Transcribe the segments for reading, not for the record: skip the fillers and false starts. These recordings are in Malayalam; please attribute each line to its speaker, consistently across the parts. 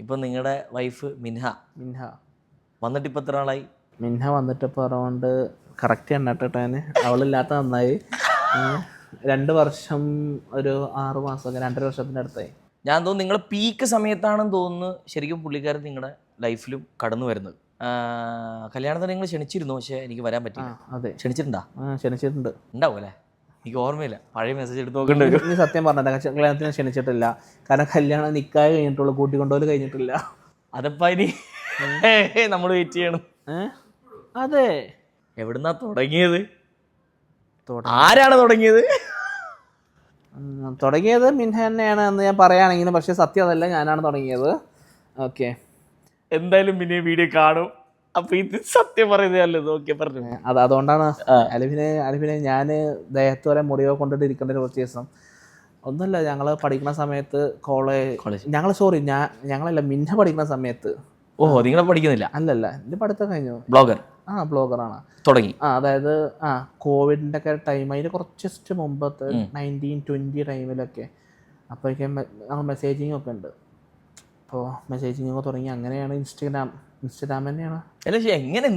Speaker 1: ഇപ്പം നിങ്ങളുടെ വൈഫ് മിൻഹ വന്നിട്ട് ഇപ്പം എത്ര നാളായി?
Speaker 2: മിൻഹ വന്നിട്ട് ഇപ്പോൾ അറൗണ്ട് കറക്റ്റ് എണ്ണട്ടെ, അവളില്ലാത്ത നന്നായി 2 വർഷം ഒരു 6 മാസം 2.5 വർഷത്തിൻ്റെ അടുത്തായി.
Speaker 1: ഞാൻ തോന്നുന്നു നിങ്ങൾ പീക്ക് സമയത്താണെന്ന് തോന്നുന്നു ശരിക്കും പുള്ളിക്കാരൻ നിങ്ങളുടെ ലൈഫിലും കടന്നു വരുന്നത്. കല്യാണത്തിന് നിങ്ങൾ ക്ഷണിച്ചിരുന്നു, പക്ഷേ എനിക്ക് വരാൻ പറ്റില്ല.
Speaker 2: അതെ,
Speaker 1: ക്ഷണിച്ചിട്ടുണ്ടോ?
Speaker 2: ക്ഷണിച്ചിട്ടുണ്ട്.
Speaker 1: ഉണ്ടാവും അല്ലേ? എനിക്ക് ഓർമ്മയില്ല, പഴയ മെസ്സേജ് എടുത്ത് നോക്കേണ്ടി വരും.
Speaker 2: നീ സത്യം പറഞ്ഞില്ല, കല്യാണത്തിന് ക്ഷണിച്ചിട്ടില്ല. കാരണം കല്യാണം നിക്കാഹ് കഴിഞ്ഞിട്ടുള്ളൂ, കൂട്ടിക്കൊണ്ടുപോലും കഴിഞ്ഞിട്ടില്ല.
Speaker 1: അതപ്പാ ഇനി നമ്മൾ വെയിറ്റ് ചെയ്യണം.
Speaker 2: അതെ,
Speaker 1: എവിടുന്നാ തുടങ്ങിയത്? ആരാണ് തുടങ്ങിയത്?
Speaker 2: തുടങ്ങിയത് മിൻഹ തന്നെയാണ് എന്ന് ഞാൻ പറയുകയാണെങ്കിലും, പക്ഷെ സത്യം അതല്ല, ഞാനാണ് തുടങ്ങിയത്. ഓക്കെ,
Speaker 1: എന്തായാലും പിന്നെ വീഡിയോ കാണും, അപ്പൊ ഇത് സത്യം പറയുന്നതല്ലേ. ഓക്കെ, പറഞ്ഞു.
Speaker 2: അതുകൊണ്ടാണ് അലിഫിനെ ഞാൻ ദേഹത്ത് വരെ മുറിവോ കൊണ്ടിട്ട് ഇരിക്കേണ്ട കുറച്ച് ദിവസം ഒന്നുമില്ല. ഞങ്ങൾ പഠിക്കുന്ന സമയത്ത് ഞങ്ങളല്ല, മിൻഹ പഠിക്കുന്ന സമയത്ത്.
Speaker 1: ഓഹോ, നിങ്ങളെ പഠിക്കുന്നില്ല?
Speaker 2: അല്ലല്ല, എൻ്റെ പഠിത്തം കഴിഞ്ഞു. ബ്ലോഗറാണ്
Speaker 1: തുടങ്ങി.
Speaker 2: അതായത് കോവിഡിൻ്റെ ഒക്കെ ടൈം, അതിന് കുറച്ച് മുമ്പത്തെ 1920 ടൈമിലൊക്കെ. അപ്പോഴേക്കും ഞങ്ങൾ മെസ്സേജിങ് ഒക്കെ ഉണ്ട്. അപ്പോൾ മെസ്സേജിങ് ഒക്കെ തുടങ്ങി. അങ്ങനെയാണ് ഇൻസ്റ്റഗ്രാം തന്നെയാണ്.
Speaker 1: അല്ല,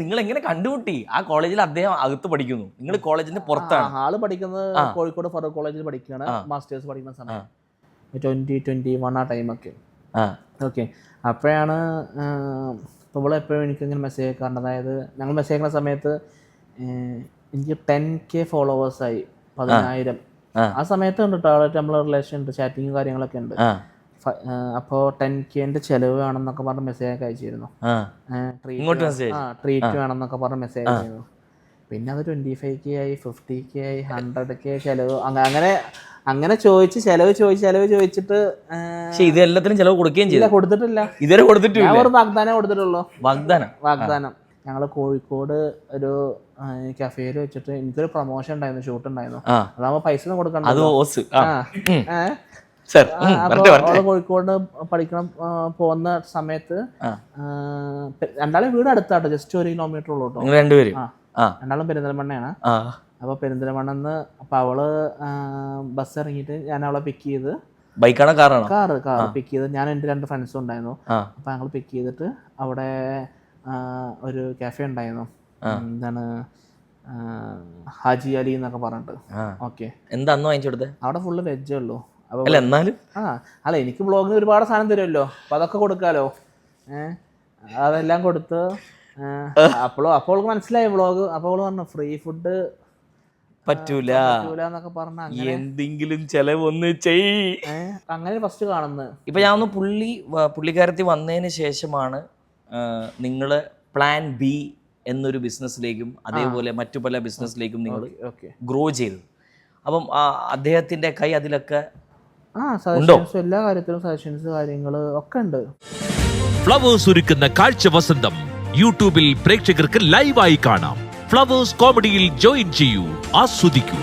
Speaker 1: നിങ്ങൾ എങ്ങനെ കണ്ടുമുട്ടി? ആ കോളേജിൽ അദ്ദേഹം അകത്ത് പഠിക്കുന്നു, നിങ്ങൾ കോളേജിന്റെ പുറത്താണ്?
Speaker 2: ആള് പഠിക്കുന്നത് കോഴിക്കോട് ഫറൂഖ് കോളേജിൽ പഠിക്കുകയാണ്, മാസ്റ്റേഴ്സ് പഠിക്കുന്ന സമയം 2021 ആ ടൈമൊക്കെ. ഓക്കെ, അപ്പോഴാണ് ഇപ്പോൾ എപ്പോഴും എനിക്കിങ്ങനെ മെസ്സേജ് അയക്കാറുണ്ട്. അതായത് ഞങ്ങൾ മെസ്സേജ് അയക്കുന്ന സമയത്ത് എനിക്ക് 10K ഫോളോവേഴ്സായി, 10,000. ആ സമയത്ത് ഉണ്ട് കേട്ടോ, ആളായിട്ട് നമ്മളെ റിലേഷൻ ഉണ്ട്, ചാറ്റിങ്ങും കാര്യങ്ങളൊക്കെ ഉണ്ട്. അപ്പോൾ 10Kൻ്റെ ചിലവ് വേണമെന്നൊക്കെ പറഞ്ഞ് മെസ്സേജ് ഒക്കെ അയച്ചിരുന്നു. ട്രീറ്റ് വേണമെന്നൊക്കെ പറഞ്ഞ് മെസ്സേജ് അയച്ചിരുന്നു. പിന്നെ അത് 25K ആയി, 50K ആയി, 100K ചിലവ്. അങ്ങനെ ചോദിച്ചിട്ട്
Speaker 1: ഇത് എല്ലാത്തിനും ചിലവ് കൊടുക്കുകയും ചെയ്തു.
Speaker 2: കൊടുത്തിട്ടില്ല,
Speaker 1: ഇതുവരെ കൊടുത്തിട്ടില്ല.
Speaker 2: ഒരു വാഗ്ദാനം കൊടുത്തിട്ടുള്ളൂ. വാഗ്ദാനം. ഞങ്ങൾ കോഴിക്കോട് ഒരു കഫേയിൽ വെച്ചിട്ട് എനിക്കൊരു പ്രൊമോഷൻ ഉണ്ടായിരുന്നു, ഷൂട്ട് ഉണ്ടായിരുന്നു. അതാവുമ്പോ പൈസ ഒന്നും കൊടുക്കണ്ട. അവള് കോഴിക്കോട് പഠിക്കണം പോകുന്ന സമയത്ത് രണ്ടാളും വീട് അടുത്താട്ടോ, ജസ്റ്റ് 1 കിലോമീറ്റർ ഉള്ളൂ കേട്ടോ. രണ്ടാളും പെരിന്തൽമണ്ണയാണ്. അപ്പൊ പെരിന്തൽമണ്ണെന്ന് അവള് ബസ് ഇറങ്ങിയിട്ട് ഞാൻ അവളെ പിക്ക് ചെയ്ത്,
Speaker 1: ബൈക്കാണോ കാറാണോ?
Speaker 2: കാറ് പിക്ക് ചെയ്ത്, ഞാൻ എൻ്റെ 2 ഫ്രണ്ട്സും ഉണ്ടായിരുന്നു. അപ്പൊ ഞങ്ങൾ പിക്ക് ചെയ്തിട്ട് അവിടെ ഒരു കാഫേ ഉണ്ടായിരുന്നു, എന്താണ് ഹാജി അലി എന്നൊക്കെ പറഞ്ഞിട്ട്. ഓക്കെ,
Speaker 1: എന്താ അന്ന് വാങ്ങിച്ചു കൊടുത്തത്? അവിടെ
Speaker 2: ഫുള്ള് വെജേ ഉള്ളൂ.
Speaker 1: എന്നാലും
Speaker 2: അല്ല, എനിക്ക് ബ്ലോഗിന് ഒരുപാട് സാധനം തരുമല്ലോ, അപ്പൊ അതൊക്കെ കൊടുക്കാലോ. അതെല്ലാം കൊടുത്ത് അപ്പോൾ മനസ്സിലായി വ്ളോഗ്. അപ്പോൾ അവള് പറഞ്ഞു ഫ്രീ ഫുഡ്
Speaker 1: പറ്റൂല
Speaker 2: എന്നൊക്കെ പറഞ്ഞ,
Speaker 1: എന്തെങ്കിലും ചെലവ് ഒന്ന് ചെയ്.
Speaker 2: അങ്ങനെ ഫസ്റ്റ് കാണുന്നത്.
Speaker 1: ഇപ്പൊ ഞാൻ ഒന്ന് പുള്ളിക്കാരത്തി വന്നതിന് ശേഷമാണ് നിങ്ങള് പ്ലാൻ ബി എന്നൊരു ബിസിനസ്സിലേക്കും അതേപോലെ മറ്റു പല ബിസിനസ്സിലേക്കും നിങ്ങൾ ഗ്രോ ചെയ്തത്. അപ്പം അദ്ദേഹത്തിന്റെ കൈ അതിലൊക്കെ
Speaker 2: എല്ലാ കാര്യത്തിലും സജഷൻസ് കാര്യങ്ങള് ഒക്കെ ഉണ്ട്.
Speaker 3: ഫ്ലവേഴ്സ് ഒരുക്കുന്ന കാഴ്ച വസന്തം യൂട്യൂബിൽ പ്രേക്ഷകർക്ക് ലൈവായി കാണാം. ഫ്ലവേഴ്സ് കോമഡിയിൽ ജോയിൻ ചെയ്യൂ, ആസ്വദിക്കൂ.